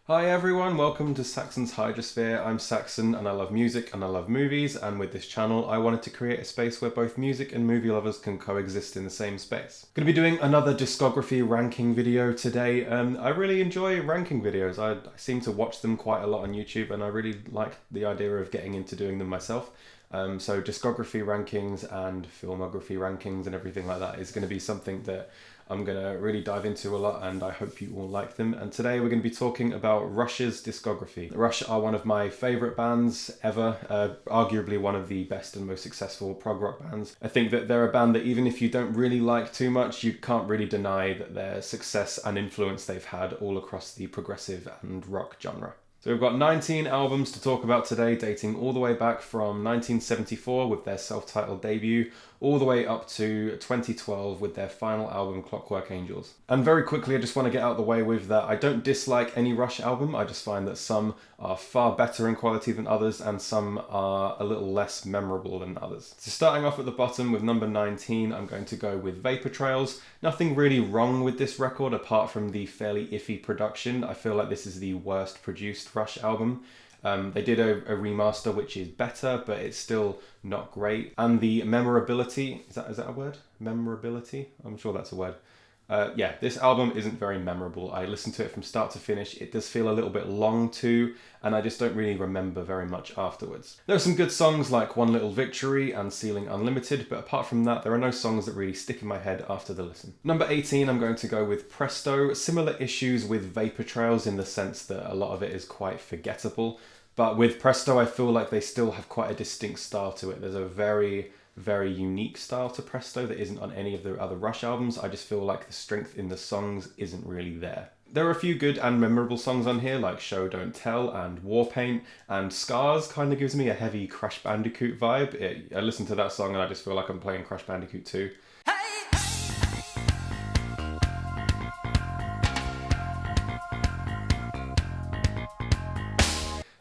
Hi everyone, welcome to Saxon's Hydrosphere. I'm Saxon and I love music and I love movies, and with this channel I wanted to create a space where both music and movie lovers can coexist in the same space. I'm going to be doing another discography ranking video today. I really enjoy ranking videos. I seem to watch them quite a lot on YouTube and I really like the idea of getting into doing them myself. So discography rankings and filmography rankings and everything like that is going to be something that I'm going to really dive into a lot, and I hope you all like them. And today we're going to be talking about Rush's discography. Rush are one of my favourite bands ever, arguably one of the best and most successful prog rock bands. I think that they're a band that even if you don't really like too much, you can't really deny that their success and influence they've had all across the progressive and rock genre. So we've got 19 albums to talk about today, dating all the way back from 1974 with their self-titled debut, all the way up to 2012 with their final album, Clockwork Angels. And very quickly, I just want to get out of the way with that I don't dislike any Rush album. I just find that some are far better in quality than others, and some are a little less memorable than others. So starting off at the bottom with number 19, I'm going to go with Vapor Trails. Nothing really wrong with this record apart from the fairly iffy production. I feel like this is the worst produced Rush album. They did a remaster which is better, but it's still not great. And the memorability, is that a word? Memorability? I'm sure that's a word. Yeah, this album isn't very memorable. I listened to it from start to finish. It does feel a little bit long too, and I just don't really remember very much afterwards. There are some good songs like One Little Victory and Ceiling Unlimited, but apart from that, there are no songs that really stick in my head after the listen. Number 18, I'm going to go with Presto. Similar issues with Vapor Trails in the sense that a lot of it is quite forgettable, but with Presto, I feel like they still have quite a distinct style to it. There's a very unique style to Presto that isn't on any of the other Rush albums. I just feel like the strength in the songs isn't really there. There are a few good and memorable songs on here like Show Don't Tell and Warpaint, and Scars kind of gives me a heavy Crash Bandicoot vibe. I listen to that song and I just feel like I'm playing Crash Bandicoot 2.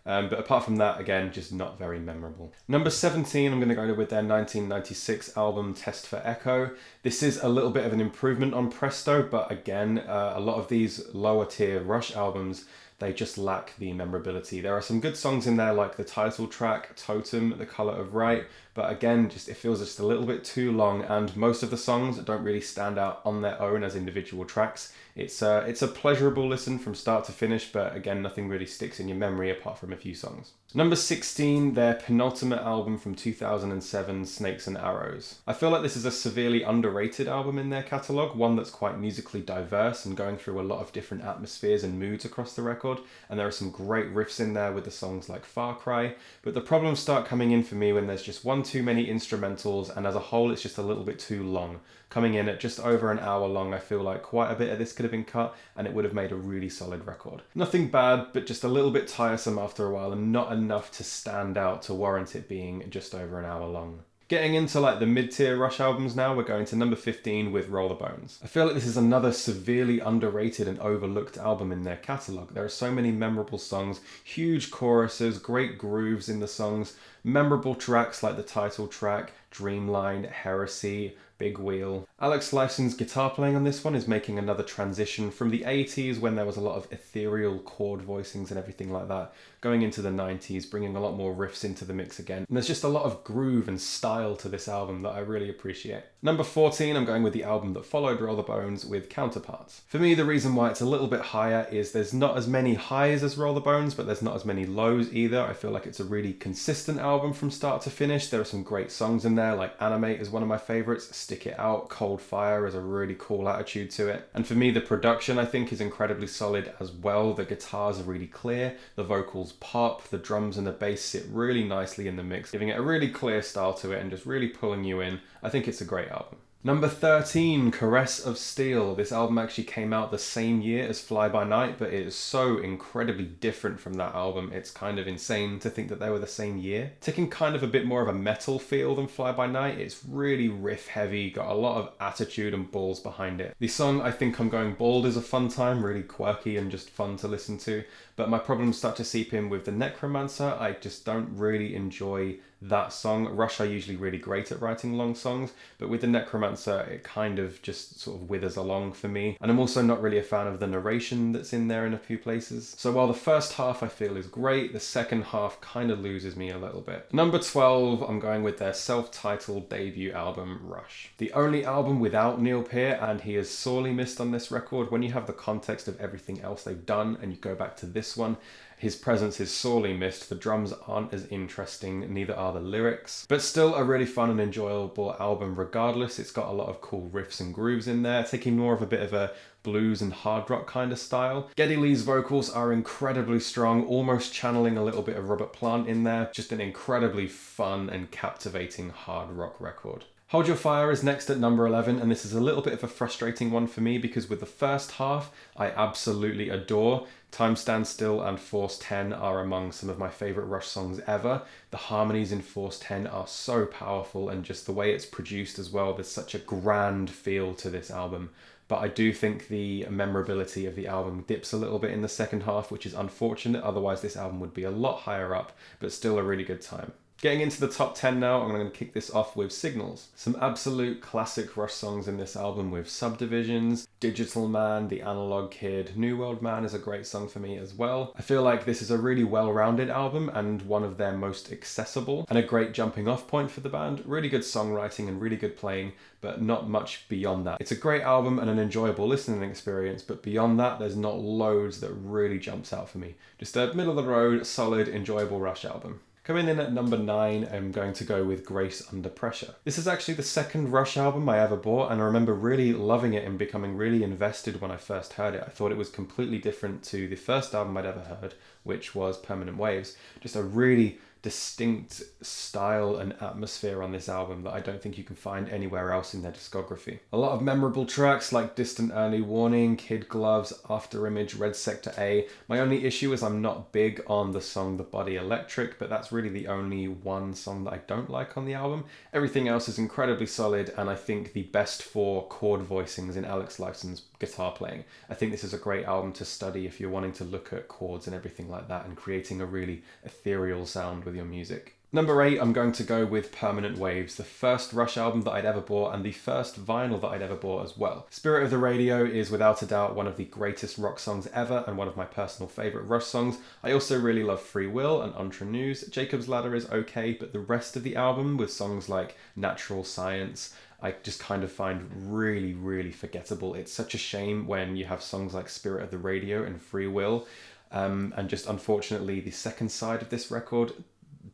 But apart from that, again, just not very memorable. Number 17, I'm going to go with their 1996 album, Test for Echo. This is a little bit of an improvement on Presto, but again, a lot of these lower tier Rush albums, they just lack the memorability. There are some good songs in there like the title track, Totem, The Color of Right, but again, it feels just a little bit too long, and most of the songs don't really stand out on their own as individual tracks. It's a pleasurable listen from start to finish, but again, nothing really sticks in your memory apart from a few songs. Number 16, their penultimate album from 2007, Snakes and Arrows. I feel like this is a severely underrated album in their catalogue, one that's quite musically diverse and going through a lot of different atmospheres and moods across the record, and there are some great riffs in there with the songs like Far Cry, but the problems start coming in for me when there's just one too many instrumentals, and as a whole it's just a little bit too long. Coming in at just over an hour long, I feel like quite a bit of this could have been cut and it would have made a really solid record. Nothing bad, but just a little bit tiresome after a while and not enough to stand out to warrant it being just over an hour long. Getting into like the mid-tier Rush albums now, we're going to number 15 with Roller Bones. I feel like this is another severely underrated and overlooked album in their catalogue. There are so many memorable songs, huge choruses, great grooves in the songs, memorable tracks like the title track, Dreamline, Heresy, Big Wheel. Alex Lifeson's guitar playing on this one is making another transition from the 80s when there was a lot of ethereal chord voicings and everything like that, going into the 90s, bringing a lot more riffs into the mix again. And there's just a lot of groove and style to this album that I really appreciate. Number 14, I'm going with the album that followed Roller Bones with Counterparts. For me, the reason why it's a little bit higher is there's not as many highs as Roller Bones, but there's not as many lows either. I feel like it's a really consistent album from start to finish. There are some great songs in there, like Animate is one of my favorites, Stick It Out, Cold Fire has a really cool attitude to it. And for me, the production I think is incredibly solid as well. The guitars are really clear, the vocals pop, the drums and the bass sit really nicely in the mix, giving it a really clear style to it and just really pulling you in. I think it's a great album. Number 13, Caress of Steel. This album actually came out the same year as Fly By Night, but it is so incredibly different from that album. It's kind of insane to think that they were the same year. Taking kind of a bit more of a metal feel than Fly By Night, it's really riff heavy, got a lot of attitude and balls behind it. The song I Think I'm Going Bald is a fun time, really quirky and just fun to listen to, but my problems start to seep in with the Necromancer. I just don't really enjoy that song. Rush are usually really great at writing long songs, but with the Necromancer, it kind of just sort of withers along for me. And I'm also not really a fan of the narration that's in there in a few places. So while the first half I feel is great, the second half kind of loses me a little bit. Number 12, I'm going with their self-titled debut album, Rush. The only album without Neil Peart, and he is sorely missed on this record. When you have the context of everything else they've done and you go back to this one, his presence is sorely missed. The drums aren't as interesting, neither are the lyrics. But still a really fun and enjoyable album regardless. It's got a lot of cool riffs and grooves in there, taking more of a bit of a blues and hard rock kind of style. Geddy Lee's vocals are incredibly strong, almost channeling a little bit of Robert Plant in there. Just an incredibly fun and captivating hard rock record. Hold Your Fire is next at number 11, and this is a little bit of a frustrating one for me because with the first half, I absolutely adore. Time Stands Still and Force 10 are among some of my favourite Rush songs ever. The harmonies in Force 10 are so powerful, and just the way it's produced as well, there's such a grand feel to this album. But I do think the memorability of the album dips a little bit in the second half, which is unfortunate. Otherwise, this album would be a lot higher up, but still a really good time. Getting into the top 10 now, I'm going to kick this off with Signals. Some absolute classic Rush songs in this album with Subdivisions, Digital Man, The Analog Kid, New World Man is a great song for me as well. I feel like this is a really well-rounded album and one of their most accessible and a great jumping off point for the band. Really good songwriting and really good playing, but not much beyond that. It's a great album and an enjoyable listening experience, but beyond that, there's not loads that really jumps out for me. Just a middle-of-the-road, solid, enjoyable Rush album. Coming in at number 9, I'm going to go with Grace Under Pressure. This is actually the second Rush album I ever bought, and I remember really loving it and becoming really invested when I first heard it. I thought it was completely different to the first album I'd ever heard, which was Permanent Waves. Just a really distinct style and atmosphere on this album that I don't think you can find anywhere else in their discography. A lot of memorable tracks like Distant Early Warning, Kid Gloves, After Image, Red Sector A. My only issue is I'm not big on the song The Body Electric, but that's really the only one song that I don't like on the album. Everything else is incredibly solid, and I think the best 4 chord voicings in Alex Lifeson's guitar playing. I think this is a great album to study if you're wanting to look at chords and everything like that and creating a really ethereal sound with your music. Number 8, I'm going to go with Permanent Waves, the first Rush album that I'd ever bought and the first vinyl that I'd ever bought as well. Spirit of the Radio is without a doubt one of the greatest rock songs ever and one of my personal favourite Rush songs. I also really love Free Will and Entre Nous. Jacob's Ladder is okay, but the rest of the album with songs like Natural Science, I just kind of find really, really forgettable. It's such a shame when you have songs like Spirit of the Radio and Free Will, and just unfortunately the second side of this record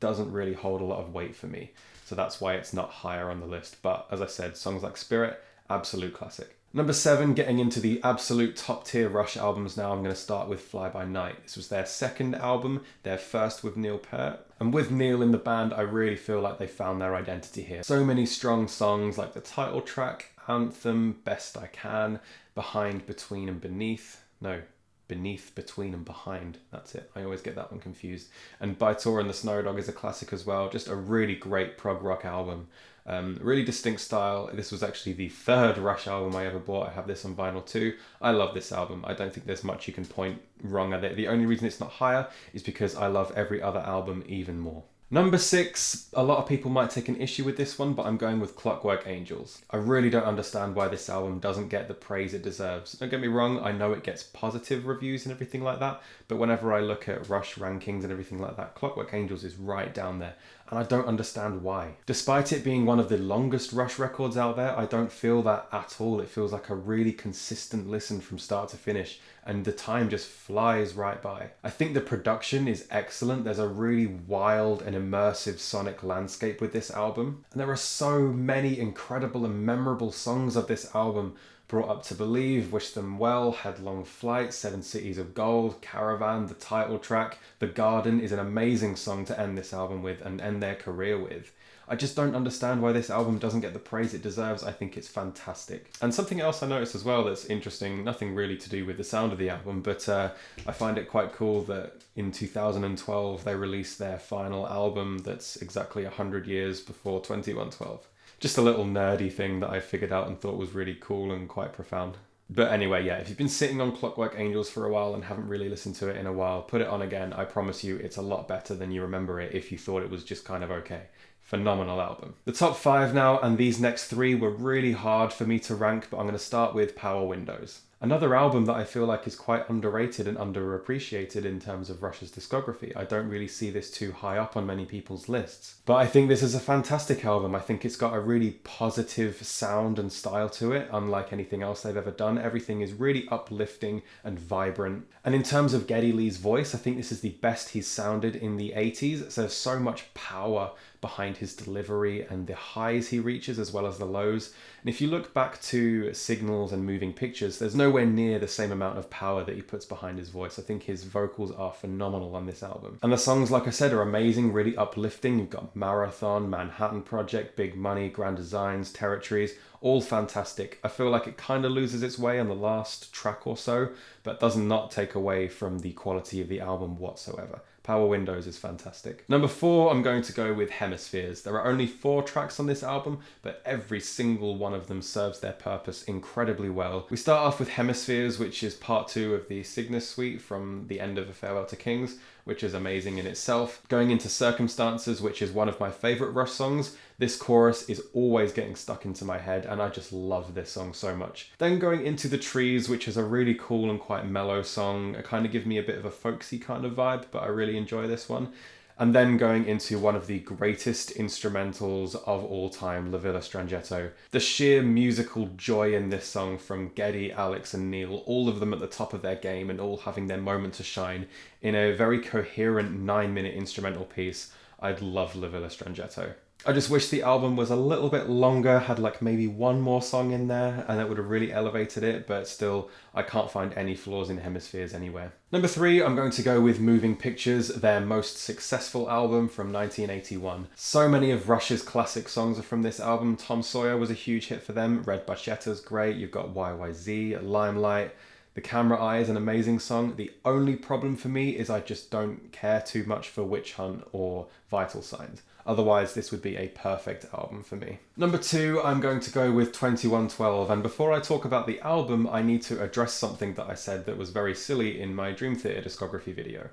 doesn't really hold a lot of weight for me. So that's why it's not higher on the list. But as I said, songs like Spirit, absolute classic. Number 7, getting into the absolute top tier Rush albums now, I'm going to start with Fly By Night. This was their second album, their first with Neil Peart. And with Neil in the band, I really feel like they found their identity here. So many strong songs like the title track, Anthem, Best I Can, Behind, Between and Beneath. No, Beneath, Between and Behind. That's it. I always get that one confused. And By Tor and the Snow Dog is a classic as well. Just a really great prog rock album. Really distinct style. This was actually the third Rush album I ever bought. I have this on vinyl too. I love this album. I don't think there's much you can point wrong at it. The only reason it's not higher is because I love every other album even more. Number 6, a lot of people might take an issue with this one, but I'm going with Clockwork Angels. I really don't understand why this album doesn't get the praise it deserves. Don't get me wrong, I know it gets positive reviews and everything like that, but whenever I look at Rush rankings and everything like that, Clockwork Angels is right down there, and I don't understand why. Despite it being one of the longest Rush records out there, I don't feel that at all. It feels like a really consistent listen from start to finish, and the time just flies right by. I think the production is excellent. There's a really wild and immersive sonic landscape with this album. And there are so many incredible and memorable songs of this album. Brought Up to Believe, Wish Them Well, Headlong Flight, 7 Cities of Gold, Caravan, the title track. The Garden is an amazing song to end this album with and end their career with. I just don't understand why this album doesn't get the praise it deserves. I think it's fantastic. And something else I noticed as well that's interesting, nothing really to do with the sound of the album, but I find it quite cool that in 2012 they released their final album that's exactly 100 years before 2112. Just a little nerdy thing that I figured out and thought was really cool and quite profound. But anyway, yeah, if you've been sitting on Clockwork Angels for a while and haven't really listened to it in a while, put it on again. I promise you it's a lot better than you remember it if you thought it was just kind of okay. Phenomenal album. The top 5 now, and these next 3 were really hard for me to rank, but I'm going to start with Power Windows. Another album that I feel like is quite underrated and underappreciated in terms of Rush's discography. I don't really see this too high up on many people's lists. But I think this is a fantastic album. I think it's got a really positive sound and style to it, unlike anything else they've ever done. Everything is really uplifting and vibrant. And in terms of Geddy Lee's voice, I think this is the best he's sounded in the 80s. So there's so much power behind his delivery and the highs he reaches as well as the lows. And if you look back to Signals and Moving Pictures, there's nowhere near the same amount of power that he puts behind his voice. I think his vocals are phenomenal on this album. And the songs, like I said, are amazing, really uplifting. You've got Marathon, Manhattan Project, Big Money, Grand Designs, Territories, all fantastic. I feel like it kind of loses its way on the last track or so, but does not take away from the quality of the album whatsoever. Power Windows is fantastic. Number 4, I'm going to go with Hemispheres. There are only 4 tracks on this album, but every single one of them serves their purpose incredibly well. We start off with Hemispheres, which is part 2 of the Cygnus suite from the end of A Farewell to Kings, which is amazing in itself. Going into Circumstances, which is one of my favourite Rush songs. This chorus is always getting stuck into my head, and I just love this song so much. Then going into The Trees, which is a really cool and quite mellow song. It kind of gives me a bit of a folksy kind of vibe, but I really enjoy this one. And then going into one of the greatest instrumentals of all time, La Villa Stranghetto. The sheer musical joy in this song from Geddy, Alex and Neil, all of them at the top of their game and all having their moment to shine in a very coherent 9-minute instrumental piece. I'd love La Villa Stranghetto. I just wish the album was a little bit longer, had like maybe one more song in there, and that would have really elevated it, but still, I can't find any flaws in Hemispheres anywhere. Number 3, I'm going to go with Moving Pictures, their most successful album from 1981. So many of Rush's classic songs are from this album. Tom Sawyer was a huge hit for them, Red Barchetta's great, you've got YYZ, Limelight. The Camera Eye is an amazing song. The only problem for me is I just don't care too much for Witch Hunt or Vital Signs. Otherwise, this would be a perfect album for me. Number 2, I'm going to go with 2112. And before I talk about the album, I need to address something that I said that was very silly in my Dream Theater discography video.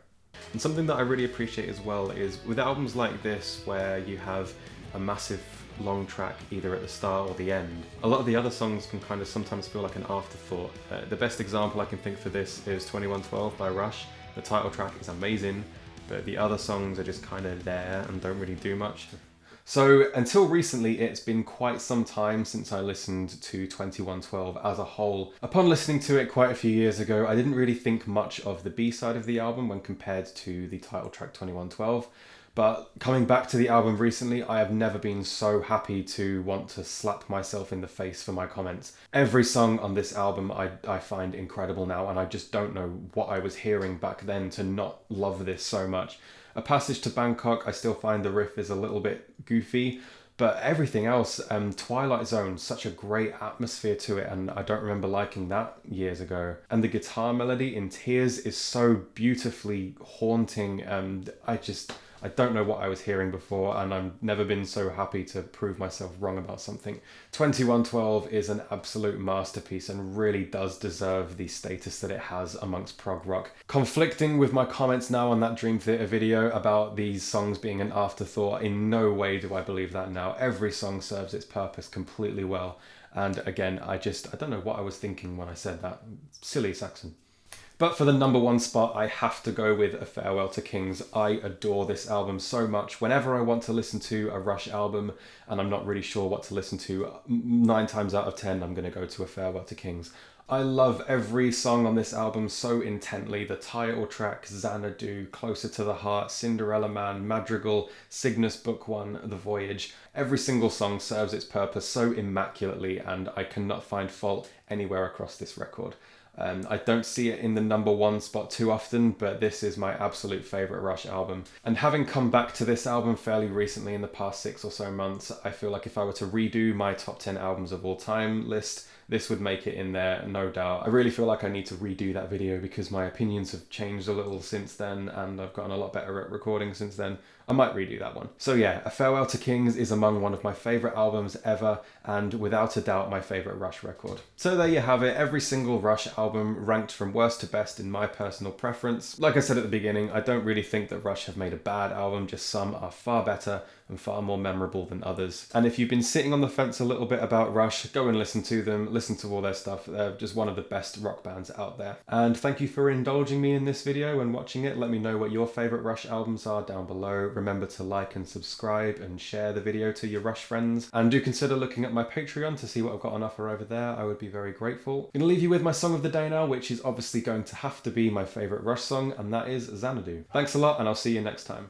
And something that I really appreciate as well is with albums like this, where you have a massive long track either at the start or the end, a lot of the other songs can kind of sometimes feel like an afterthought. The best example I can think for this is 2112 by Rush. The title track is amazing, but the other songs are just kind of there and don't really do much. So until recently, it's been quite some time since I listened to 2112 as a whole. Upon listening to it quite a few years ago, I didn't really think much of the B-side of the album when compared to the title track 2112. But coming back to the album recently, I have never been so happy to want to slap myself in the face for my comments. Every song on this album I find incredible now, and I just don't know what I was hearing back then to not love this so much. A Passage to Bangkok, I still find the riff is a little bit goofy, but everything else, Twilight Zone, such a great atmosphere to it, and I don't remember liking that years ago. And the guitar melody in Tears is so beautifully haunting, and I don't know what I was hearing before, and I've never been so happy to prove myself wrong about something. 2112 is an absolute masterpiece and really does deserve the status that it has amongst prog rock. Conflicting with my comments now on that Dream Theater video about these songs being an afterthought, in no way do I believe that now. Every song serves its purpose completely well. And again, I don't know what I was thinking when I said that. Silly Saxon. But for the number 1 spot, I have to go with A Farewell to Kings. I adore this album so much. Whenever I want to listen to a Rush album and I'm not really sure what to listen to, 9 times out of 10, I'm going to go to A Farewell to Kings. I love every song on this album so intently. The title track, Xanadu, Closer to the Heart, Cinderella Man, Madrigal, Cygnus Book 1, The Voyage. Every single song serves its purpose so immaculately, and I cannot find fault anywhere across this record. I don't see it in the #1 spot too often, but this is my absolute favourite Rush album. And having come back to this album fairly recently in the past 6 or so months, I feel like if I were to redo my top 10 albums of all time list, this would make it in there, no doubt. I really feel like I need to redo that video because my opinions have changed a little since then, and I've gotten a lot better at recording since then. I might redo that one. So yeah, A Farewell to Kings is among one of my favourite albums ever, and without a doubt my favourite Rush record. So there you have it, every single Rush album ranked from worst to best in my personal preference. Like I said at the beginning, I don't really think that Rush have made a bad album, just some are far better and far more memorable than others. And if you've been sitting on the fence a little bit about Rush, go and listen to them, listen to all their stuff. They're just one of the best rock bands out there. And thank you for indulging me in this video and watching it. Let me know what your favourite Rush albums are down below. Remember to like and subscribe and share the video to your Rush friends. And do consider looking at my Patreon to see what I've got on offer over there. I would be very grateful. I'm going to leave you with my song of the day now, which is obviously going to have to be my favourite Rush song, and that is Xanadu. Thanks a lot, and I'll see you next time.